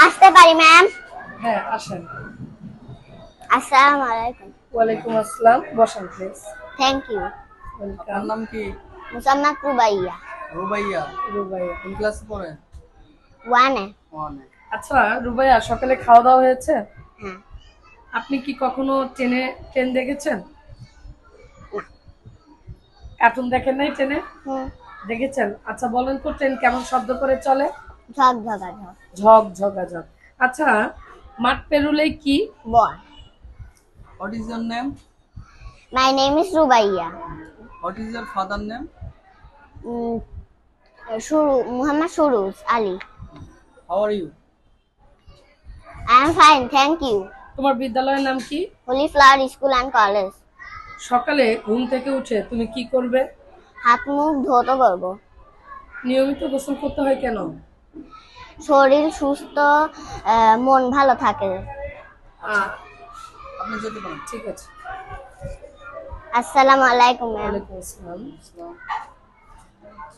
আসতে পারি ম্যাম? হ্যাঁ আসেন। আসসালামু আলাইকুম। ওয়ালাইকুম আসসালাম, বসেন প্লিজ। Thank you. ওয়েলকাম। নাম কি? মুসাম্মাদ রুবাইয়া। রুবাইয়া। রুবাইয়া। কোন ক্লাসে পড়েন? 1 এ। আচ্ছা রুবাইয়া, সকালে খাওয়া দাওয়া হয়েছে? হ্যাঁ। আপনি কি কখনো ট্রেন দেখেছেন? কার্টুন দেখেন নাই ট্রেনে? দেখেছেন। আচ্ছা বলেন তো ট্রেন কেমন শব্দ করে চলে? ঝক ঝকা ঝক। ঝক ঝকা ঝক। আচ্ছা, মাঠ পেরুলেই কি? বল। What is your name? My name is Rubaiya. What is your father name? Muhammad Suruj Ali. How are you? I am fine, thank you. তোমার বিদ্যালয়ের নাম কি? Holy flower school and college. সকালে ঘুম থেকে উঠে তুমি কি করবে? হাত মুখ ধৌত করব। নিয়মিত গোসল করতে হয় কেন? শরীর সুস্থ, মন ভালো থাকে। আপনি যেতে পারেন। ঠিক আছে। আসসালামু আলাইকুম ম্যাম। ওয়ালাইকুম আসসালাম।